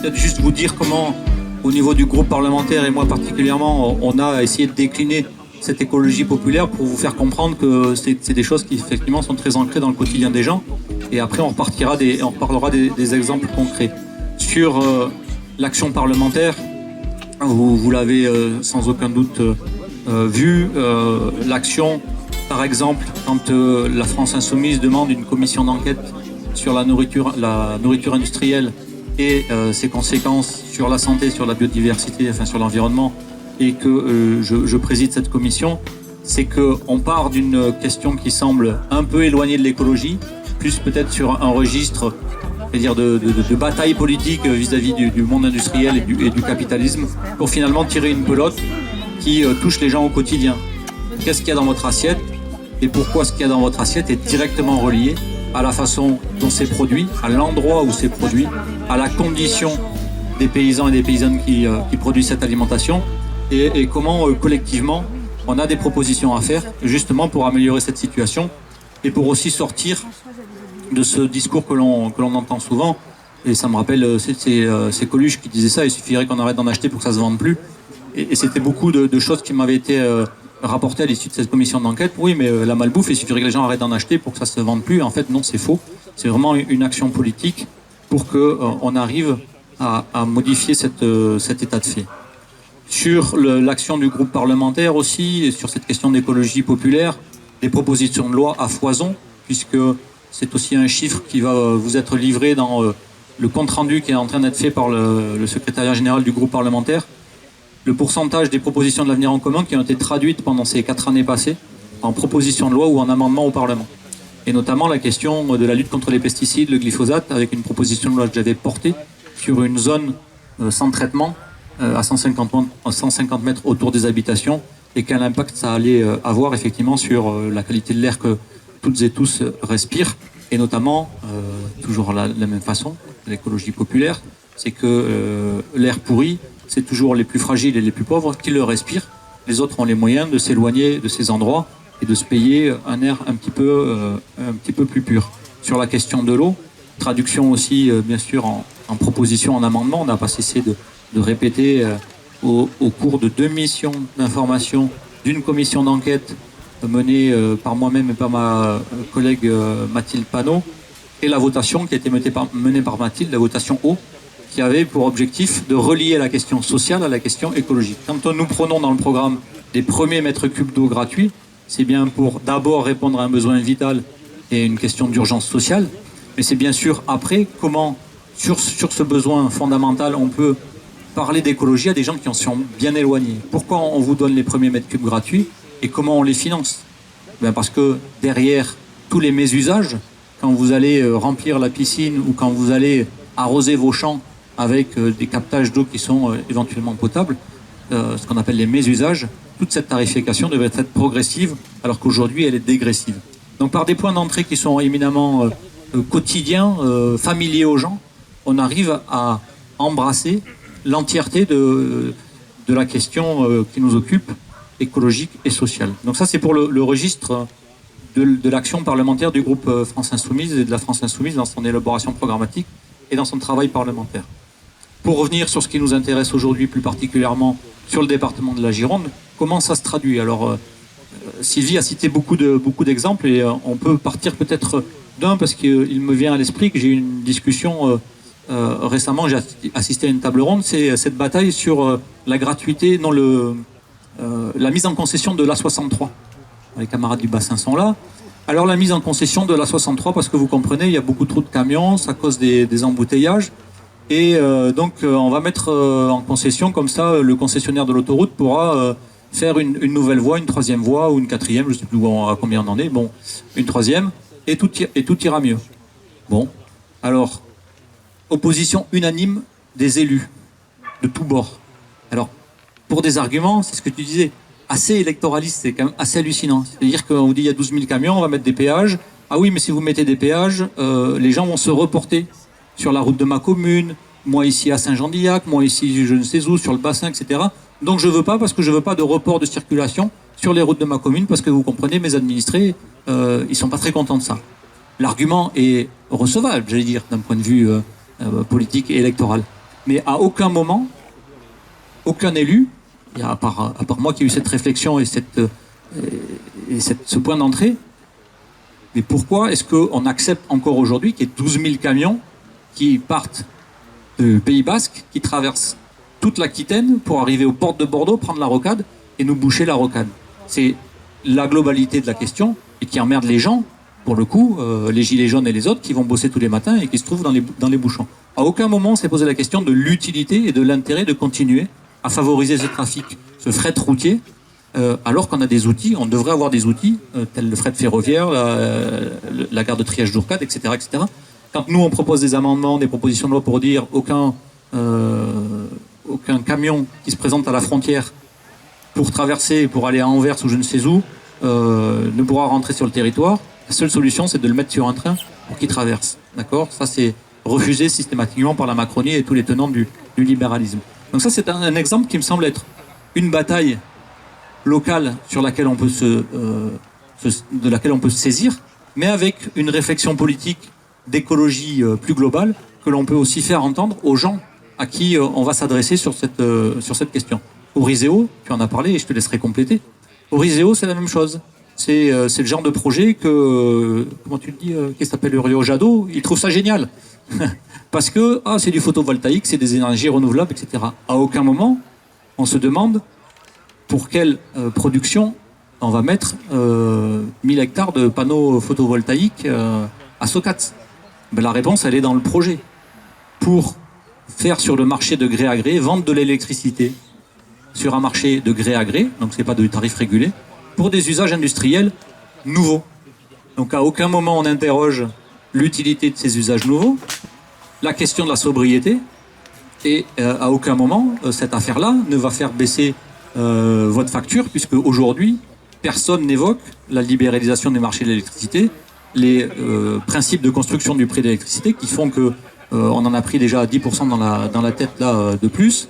peut-être juste vous dire comment, au niveau du groupe parlementaire et moi particulièrement, on a essayé de décliner cette écologie populaire pour vous faire comprendre que c'est des choses qui effectivement sont très ancrées dans le quotidien des gens. Et après, on reparlera des exemples concrets. Sur l'action parlementaire, vous l'avez sans aucun doute vu, l'action, par exemple, quand la France Insoumise demande une commission d'enquête sur la nourriture industrielle et ses conséquences sur la santé, sur la biodiversité, enfin sur l'environnement, et que je préside cette commission, c'est qu'on part d'une question qui semble un peu éloignée de l'écologie, plus peut-être sur un registre, c'est-à-dire de bataille politique vis-à-vis du monde industriel et du capitalisme, pour finalement tirer une pelote qui touche les gens au quotidien. Qu'est-ce qu'il y a dans votre assiette et pourquoi ce qu'il y a dans votre assiette est directement relié à la façon dont c'est produit, à l'endroit où c'est produit, à la condition des paysans et des paysannes qui produisent cette alimentation et comment collectivement on a des propositions à faire justement pour améliorer cette situation et pour aussi sortir de ce discours que l'on entend souvent. Et ça me rappelle, c'est Coluche qui disait ça, il suffirait qu'on arrête d'en acheter pour que ça se vende plus. Et c'était beaucoup de choses qui m'avaient été rapportées à l'issue de cette commission d'enquête. Oui, mais la malbouffe, il suffirait que les gens arrêtent d'en acheter pour que ça se vende plus. En fait, non, c'est faux. C'est vraiment une action politique pour qu'on arrive à modifier cet état de fait. Sur l'action du groupe parlementaire aussi, et sur cette question d'écologie populaire, des propositions de loi à foison, puisque c'est aussi un chiffre qui va vous être livré dans le compte-rendu qui est en train d'être fait par le secrétariat général du groupe parlementaire. Le pourcentage des propositions de l'avenir en commun qui ont été traduites pendant ces 4 années passées en propositions de loi ou en amendements au Parlement. Et notamment la question de la lutte contre les pesticides, le glyphosate, avec une proposition de loi que j'avais portée sur une zone sans traitement à 150 mètres autour des habitations et quel impact ça allait avoir effectivement sur la qualité de l'air que toutes et tous respirent. Et notamment, toujours de la même façon, l'écologie populaire, c'est que l'air pourri, c'est toujours les plus fragiles et les plus pauvres qui le respirent. Les autres ont les moyens de s'éloigner de ces endroits et de se payer un air un petit peu plus pur. Sur la question de l'eau, traduction aussi, bien sûr, en proposition, en amendement, on n'a pas cessé de répéter au cours de 2 missions d'information d'une commission d'enquête menée par moi-même et par ma collègue Mathilde Panot, et la votation qui a été menée par Mathilde, la votation eau, qui avait pour objectif de relier la question sociale à la question écologique. Quand nous prenons dans le programme des premiers mètres cubes d'eau gratuits, c'est bien pour d'abord répondre à un besoin vital et une question d'urgence sociale, mais c'est bien sûr après comment, sur ce besoin fondamental, on peut parler d'écologie à des gens qui en sont bien éloignés. Pourquoi on vous donne les premiers mètres cubes gratuits et comment on les finance? Parce que derrière tous les mésusages, quand vous allez remplir la piscine ou quand vous allez arroser vos champs avec des captages d'eau qui sont éventuellement potables, ce qu'on appelle les mésusages, toute cette tarification devrait être progressive, alors qu'aujourd'hui elle est dégressive. Donc par des points d'entrée qui sont éminemment quotidiens, familiers aux gens, on arrive à embrasser l'entièreté de la question qui nous occupe, écologique et sociale. Donc ça c'est pour le registre de l'action parlementaire du groupe France Insoumise et de la France Insoumise dans son élaboration programmatique et dans son travail parlementaire. Pour revenir sur ce qui nous intéresse aujourd'hui plus particulièrement sur le département de la Gironde, comment ça se traduit? Alors Sylvie a cité beaucoup d'exemples et on peut partir peut-être d'un parce qu'il me vient à l'esprit que j'ai eu une discussion récemment, j'ai assisté à une table ronde, c'est cette bataille sur la gratuité, la mise en concession de l'A63. Les camarades du bassin sont là. Alors la mise en concession de l'A63, parce que vous comprenez, il y a beaucoup trop de camions, ça cause des embouteillages. Et donc on va mettre en concession, comme ça le concessionnaire de l'autoroute pourra faire une nouvelle voie, une 3e voie ou une 4e, je ne sais plus à combien on en est, bon, une 3e, et tout ira mieux. Bon, alors, opposition unanime des élus, de tous bords. Alors, pour des arguments, c'est ce que tu disais, assez électoraliste, c'est quand même assez hallucinant. C'est-à-dire qu'on vous dit il y a 12 000 camions, on va mettre des péages. Ah oui, mais si vous mettez des péages, les gens vont se reporter sur la route de ma commune, moi ici à Saint-Jean-d'Illac, moi ici je ne sais où, sur le bassin, etc. Donc je veux pas, parce que je veux pas de report de circulation sur les routes de ma commune, parce que vous comprenez, mes administrés, ils sont pas très contents de ça. L'argument est recevable, j'allais dire, d'un point de vue politique et électoral. Mais à aucun moment, aucun élu, à part moi qui ai eu cette réflexion et ce point d'entrée, mais pourquoi est-ce qu'on accepte encore aujourd'hui qu'il y ait 12 000 camions qui partent du Pays Basque, qui traversent toute l'Aquitaine pour arriver aux portes de Bordeaux, prendre la rocade et nous boucher la rocade? C'est la globalité de la question et qui emmerde les gens, pour le coup, les gilets jaunes et les autres qui vont bosser tous les matins et qui se trouvent dans les bouchons. À aucun moment on s'est posé la question de l'utilité et de l'intérêt de continuer à favoriser ce trafic, ce fret routier, alors qu'on a des outils, on devrait avoir des outils, tels le fret ferroviaire, la gare de Triage-Dourcade, etc., etc. Quand nous on propose des amendements, des propositions de loi pour dire aucun camion qui se présente à la frontière pour traverser, pour aller à Anvers ou je ne sais où, ne pourra rentrer sur le territoire, la seule solution c'est de le mettre sur un train pour qu'il traverse. D'accord ? Ça c'est refusé systématiquement par la Macronie et tous les tenants du libéralisme. Donc ça c'est un exemple qui me semble être une bataille locale sur laquelle on peut de laquelle on peut se saisir, mais avec une réflexion politique d'écologie plus globale que l'on peut aussi faire entendre aux gens à qui on va s'adresser sur cette question. Orizeo, tu en as parlé et je te laisserai compléter. Orizeo, c'est la même chose. C'est le genre de projet que, comment tu le dis, qui s'appelle Uriot Jadot, il trouve ça génial. Parce que c'est du photovoltaïque, c'est des énergies renouvelables, etc. À aucun moment, on se demande pour quelle production on va mettre 1000 hectares de panneaux photovoltaïques à Socats. Ben, la réponse, elle est dans le projet. Pour faire sur le marché de gré à gré, vendre de l'électricité sur un marché de gré à gré, donc ce n'est pas de tarif régulé, pour des usages industriels nouveaux. Donc à aucun moment on interroge l'utilité de ces usages nouveaux, la question de la sobriété, et à aucun moment cette affaire-là ne va faire baisser votre facture, puisque aujourd'hui personne n'évoque la libéralisation des marchés de l'électricité, les principes de construction du prix de l'électricité qui font que on en a pris déjà 10% dans la tête là de plus,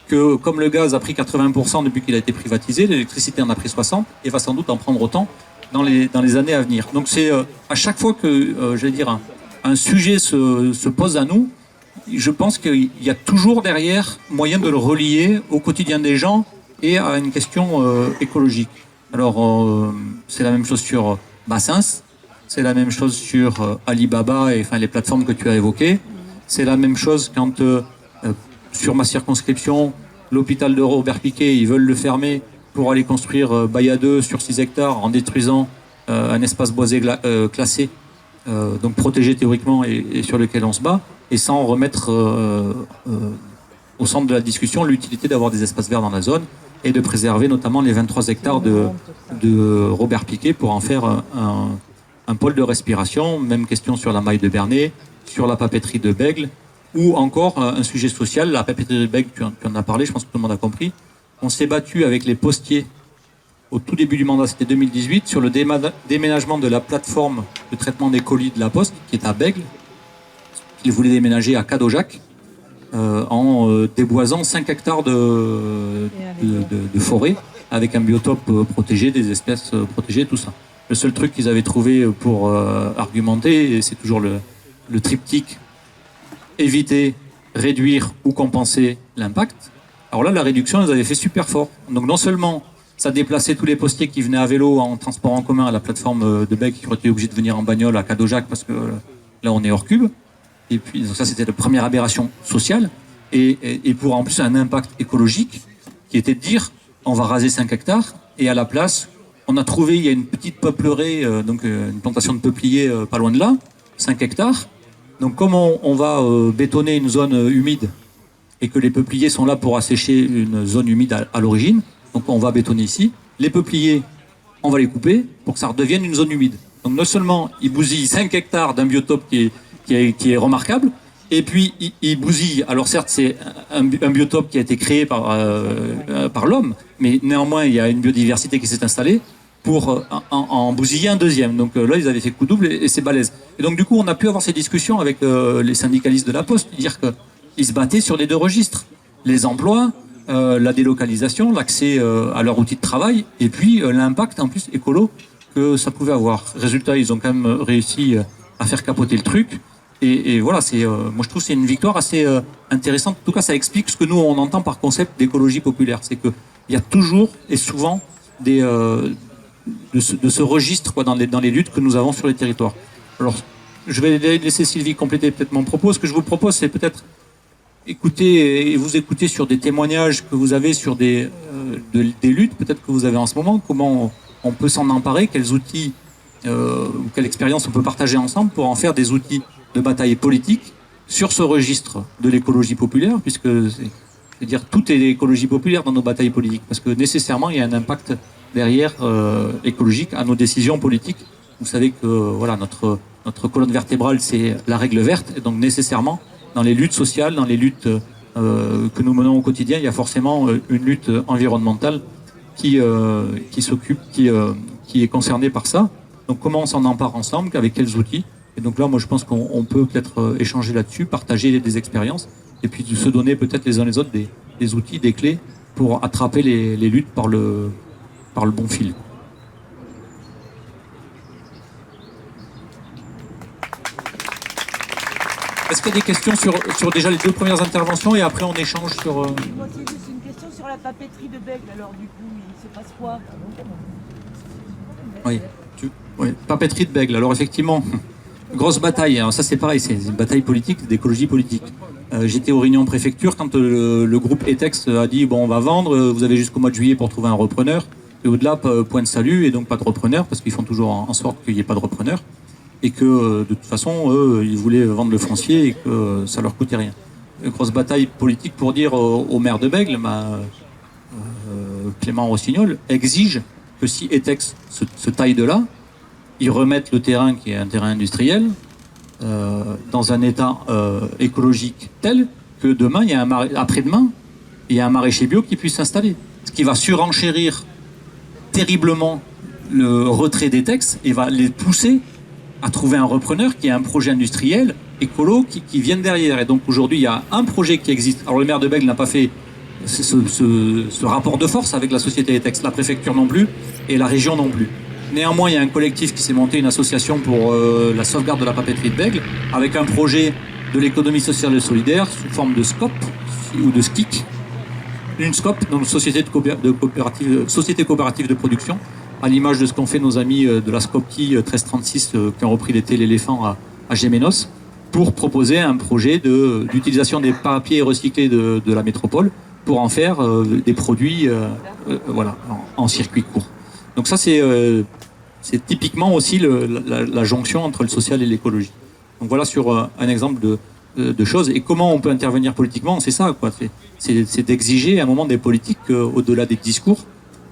que comme le gaz a pris 80% depuis qu'il a été privatisé, l'électricité en a pris 60% et va sans doute en prendre autant dans les années à venir. Donc c'est à chaque fois que j'allais dire un sujet se pose à nous, je pense qu'il y a toujours derrière moyen de le relier au quotidien des gens et à une question écologique. Alors c'est la même chose sur Bassins, c'est la même chose sur Alibaba et enfin les plateformes que tu as évoquées. C'est la même chose quand sur ma circonscription, l'hôpital de Robert Piquet, ils veulent le fermer pour aller construire Baïa 2 sur 6 hectares en détruisant un espace boisé classé, donc protégé théoriquement et sur lequel on se bat, et sans remettre au centre de la discussion l'utilité d'avoir des espaces verts dans la zone et de préserver notamment les 23 hectares de Robert Piquet pour en faire un pôle de respiration. Même question sur la maille de Bernay, sur la papeterie de Bègle, ou encore un sujet social, la papeterie de Bègle, tu en as parlé, je pense que tout le monde a compris. On s'est battu avec les postiers au tout début du mandat, c'était 2018, sur le déménagement de la plateforme de traitement des colis de la Poste, qui est à Bègle, qu'ils voulaient déménager à Cadojac, en déboisant 5 hectares de forêt, avec un biotope protégé, des espèces protégées, tout ça. Le seul truc qu'ils avaient trouvé pour argumenter, et c'est toujours le triptyque éviter, réduire ou compenser l'impact. Alors là, la réduction, ils avaient fait super fort. Donc non seulement ça déplaçait tous les postiers qui venaient à vélo en transport en commun à la plateforme de Bègle, qui auraient été obligés de venir en bagnole à Cadojac parce que là on est hors cube. Et puis donc ça c'était la première aberration sociale. Et pour en plus un impact écologique qui était de dire on va raser 5 hectares et à la place on a trouvé, il y a une petite peuplerée, donc une plantation de peupliers pas loin de là, 5 hectares. Donc comme on va bétonner une zone humide et que les peupliers sont là pour assécher une zone humide à l'origine, donc on va bétonner ici, les peupliers, on va les couper pour que ça redevienne une zone humide. Donc non seulement ils bousillent 5 hectares d'un biotope qui est remarquable, et puis ils bousillent, alors certes c'est un biotope qui a été créé par l'homme, mais néanmoins il y a une biodiversité qui s'est installée, pour en bousiller un deuxième. Donc là, ils avaient fait coup double et c'est balèze. Et donc du coup, on a pu avoir ces discussions avec les syndicalistes de la Poste, dire qu'ils se battaient sur les deux registres. Les emplois, la délocalisation, l'accès à leur outil de travail, et puis l'impact en plus écolo que ça pouvait avoir. Résultat, ils ont quand même réussi à faire capoter le truc. Et voilà, moi je trouve que c'est une victoire assez intéressante. En tout cas, ça explique ce que nous on entend par concept d'écologie populaire. C'est qu'il y a toujours et souvent de ce registre dans les luttes que nous avons sur les territoires. Alors, je vais laisser Sylvie compléter peut-être mon propos. Ce que je vous propose, c'est peut-être vous écouter sur des témoignages que vous avez sur des luttes peut-être que vous avez en ce moment, comment on peut s'en emparer, quels outils ou quelle expérience on peut partager ensemble pour en faire des outils de bataille politique sur ce registre de l'écologie populaire, puisque c'est-à-dire tout est écologie populaire dans nos batailles politiques, parce que nécessairement il y a un impact derrière écologique à nos décisions politiques. Vous savez que voilà, notre colonne vertébrale, c'est la règle verte, et donc nécessairement dans les luttes sociales, dans les luttes que nous menons au quotidien, il y a forcément une lutte environnementale qui est concernée par ça. Donc comment on s'en empare ensemble, avec quels outils? Et donc là, moi je pense qu'on peut peut-être échanger là-dessus, partager des expériences, et puis se donner peut-être les uns les autres des outils, des clés pour attraper les luttes par le bon fil. Est-ce qu'il y a des questions sur déjà les deux premières interventions et après on échange sur... Moi, c'est juste une question sur la papeterie de Bègle, alors du coup, il se passe quoi? Oui, papeterie de Bègle. Alors effectivement, grosse bataille. Alors ça c'est pareil, c'est une bataille politique, d'écologie politique. J'étais aux réunions préfecture quand le groupe ETEX a dit bon on va vendre, vous avez jusqu'au mois de juillet pour trouver un repreneur. Et au-delà, point de salut et donc pas de repreneur parce qu'ils font toujours en sorte qu'il n'y ait pas de repreneur. Et que de toute façon, eux, ils voulaient vendre le foncier et que ça leur coûtait rien. Une grosse bataille politique pour dire au maire de Bègle, Clément Rossignol, exige que si ETEX se taille de là, ils remettent le terrain, qui est un terrain industriel, dans un état écologique tel que demain, après-demain, il y a un maraîcher bio qui puisse s'installer. Ce qui va surenchérir terriblement le retrait d'ETEX et va les pousser à trouver un repreneur qui a un projet industriel, écolo, qui vienne derrière. Et donc aujourd'hui, il y a un projet qui existe. Alors le maire de Bègle n'a pas fait ce rapport de force avec la société ETEX, la préfecture non plus, et la région non plus. Néanmoins, il y a un collectif qui s'est monté, une association pour la sauvegarde de la papeterie de Bègle, avec un projet de l'économie sociale et solidaire sous forme de SCOP ou de SKIC. Une SCOP, donc société coopérative de production, à l'image de ce qu'ont fait nos amis de la SCOPTI 1336 qui ont repris l'été l'éléphant à Gémenos, pour proposer un projet d'utilisation des papiers recyclés de la métropole pour en faire des produits voilà, en circuit court. Donc ça, c'est typiquement aussi la jonction entre le social et l'écologie. Donc voilà sur un exemple de choses. Et comment on peut intervenir politiquement, c'est ça, quoi. C'est d'exiger à un moment des politiques au-delà des discours,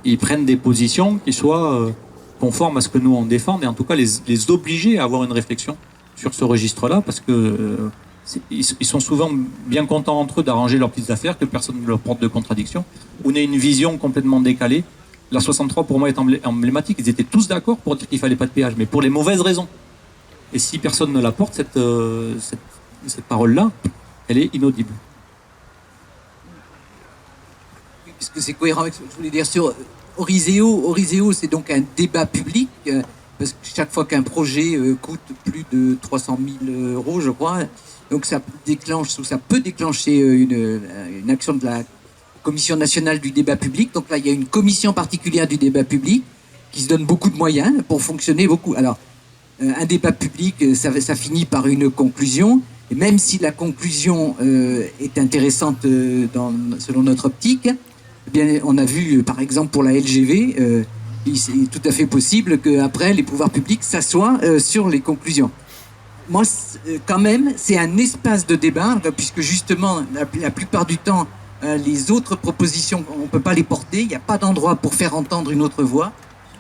ils prennent des positions qui soient conformes à ce que nous on défend, et en tout cas les obliger à avoir une réflexion sur ce registre-là, parce que ils sont souvent bien contents entre eux d'arranger leurs petites affaires, que personne ne leur porte de contradiction. On a une vision complètement décalée. La 63 pour moi est emblématique. Ils étaient tous d'accord pour dire qu'il fallait pas de péage, mais pour les mauvaises raisons. Et si personne ne la porte, cette parole-là, elle est inaudible. Puisque c'est cohérent avec ce que je voulais dire sur Oriseo, c'est donc un débat public, parce que chaque fois qu'un projet coûte plus de 300 000 euros, je crois, donc ça peut déclencher une action de la Commission nationale du débat public. Donc là, il y a une commission particulière du débat public qui se donne beaucoup de moyens pour fonctionner beaucoup. Alors, un débat public, ça finit par une conclusion, et même si la conclusion est intéressante selon notre optique, eh bien, on a vu, par exemple, pour la LGV, c'est tout à fait possible qu'après, les pouvoirs publics s'assoient sur les conclusions. Moi, quand même, c'est un espace de débat, puisque justement, la plupart du temps, les autres propositions, on ne peut pas les porter, il n'y a pas d'endroit pour faire entendre une autre voix.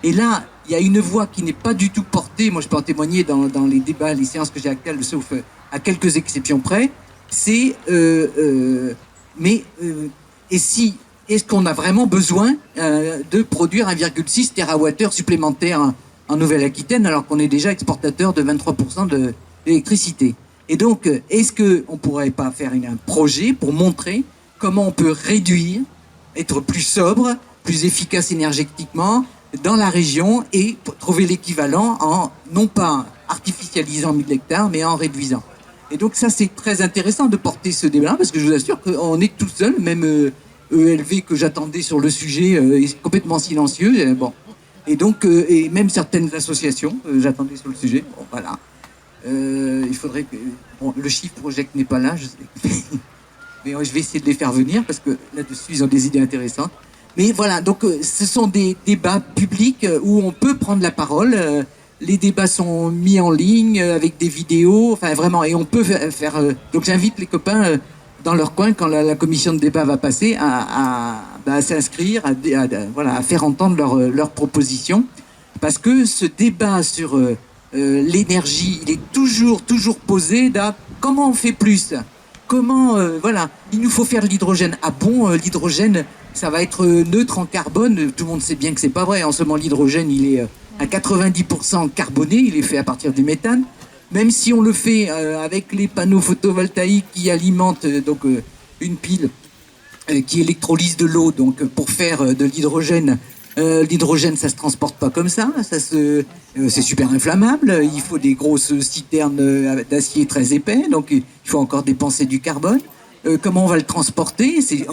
Et là, il y a une voix qui n'est pas du tout portée, moi je peux en témoigner dans les débats, les séances que j'ai actuelles, sauf à quelques exceptions près, c'est est-ce qu'on a vraiment besoin de produire 1,6 TWh supplémentaire en Nouvelle-Aquitaine alors qu'on est déjà exportateur de 23% d'électricité? Et donc, est-ce qu'on ne pourrait pas faire un projet pour montrer comment on peut réduire, être plus sobre, plus efficace énergétiquement dans la région et trouver l'équivalent en, non pas artificialisant 1000 hectares, mais en réduisant. Et donc ça, c'est très intéressant de porter ce débat, parce que je vous assure qu'on est tout seul, même ELV que j'attendais sur le sujet est complètement silencieux. Bon. Et donc, et même certaines associations, j'attendais sur le sujet. Bon, voilà. Il faudrait que... Bon, le chiffre project n'est pas là, je sais. Mais je vais essayer de les faire venir, parce que là-dessus, ils ont des idées intéressantes. Mais voilà, donc ce sont des débats publics où on peut prendre la parole. Les débats sont mis en ligne avec des vidéos, enfin vraiment, et on peut faire... donc j'invite les copains dans leur coin, quand la commission de débat va passer, à s'inscrire, à faire entendre leurs propositions. Parce que ce débat sur l'énergie, il est toujours posé dans comment on fait plus. Comment, voilà, il nous faut faire de l'hydrogène. Ah bon, l'hydrogène, ça va être neutre en carbone. Tout le monde sait bien que c'est pas vrai. En ce moment, l'hydrogène, il est à 90% carboné. Il est fait à partir du méthane. Même si on le fait avec les panneaux photovoltaïques qui alimentent une pile qui électrolyse de l'eau, donc pour faire de l'hydrogène. L'hydrogène, ça se transporte pas comme ça. C'est super inflammable. Il faut des grosses citernes d'acier très épais, donc il faut encore dépenser du carbone. Comment on va le transporter? C'est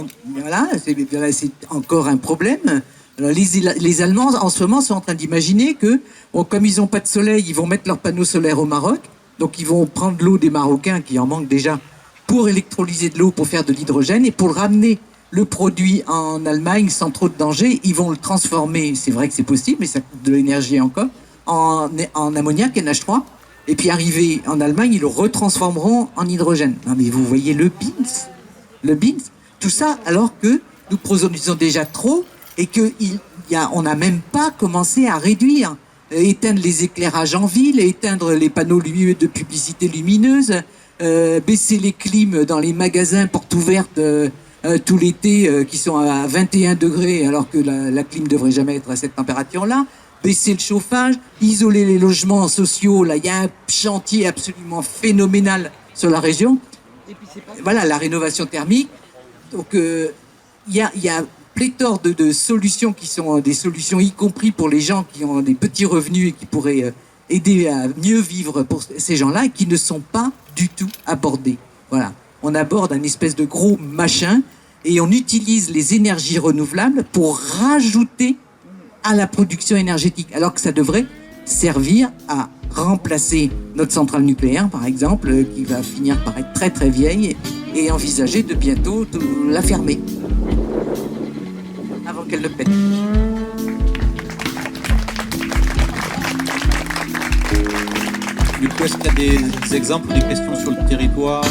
encore un problème. Les Allemands, en ce moment, sont en train d'imaginer que, comme ils n'ont pas de soleil, ils vont mettre leurs panneaux solaires au Maroc. Donc, ils vont prendre l'eau des Marocains, qui en manquent déjà, pour électrolyser de l'eau, pour faire de l'hydrogène, et pour le ramener le produit en Allemagne sans trop de danger. Ils vont le transformer, c'est vrai que c'est possible, mais ça coûte de l'énergie encore, en ammoniac, NH3. Et puis, arrivé en Allemagne, ils le retransformeront en hydrogène. Non, mais vous voyez le beans. Tout ça, alors que nous produisons déjà trop, et qu'on n'a même pas commencé à réduire, éteindre les éclairages en ville, éteindre les panneaux de publicité lumineuse, baisser les clims dans les magasins portes ouvertes tout l'été qui sont à 21 degrés alors que la clim ne devrait jamais être à cette température-là, baisser le chauffage, isoler les logements sociaux. Là, il y a un chantier absolument phénoménal sur la région. Et puis c'est pas... Voilà, la rénovation thermique. Donc, il y a pléthore de solutions qui sont des solutions, y compris pour les gens qui ont des petits revenus et qui pourraient aider à mieux vivre pour ces gens-là, et qui ne sont pas du tout abordées. Voilà. On aborde un espèce de gros machin et on utilise les énergies renouvelables pour rajouter à la production énergétique, alors que ça devrait servir à remplacer notre centrale nucléaire, par exemple, qui va finir par être très très vieille, et envisager de bientôt la fermer avant qu'elle ne pète. Du coup, est-ce qu'il y a des exemples, des questions sur le territoire